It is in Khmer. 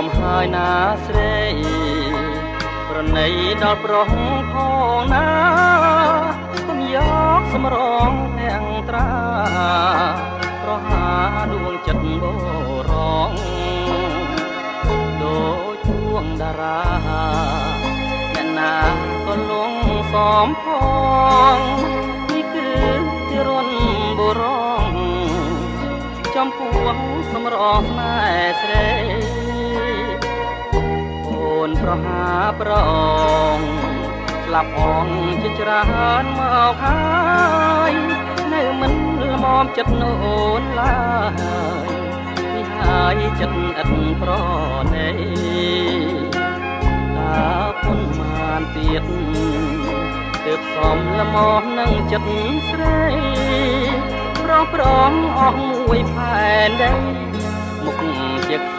មហើយណាស្រីប្រណីដល់ប្រុសផងណាគុំយកសម្រងទាំងត្រាប្រហាដួងចិត្តបរងដូចជួងតារាអ្នកណាក៏លងសមផងនេះគឺទីរុនបុរងចំពោះសម្រងស្នេហ៍ស្រីអូនប្រហាប្រងស្លាប់អងជាច្រើនមកហើយនៅមិនល្មមចិត្តអូនឡើយនេះហើយចិត្តឥតប្រណីតើពុនបានទៀតទើបសមល្មមនឹងចិត្តស្រីប្រងអស់មួយផែនដីមុខជា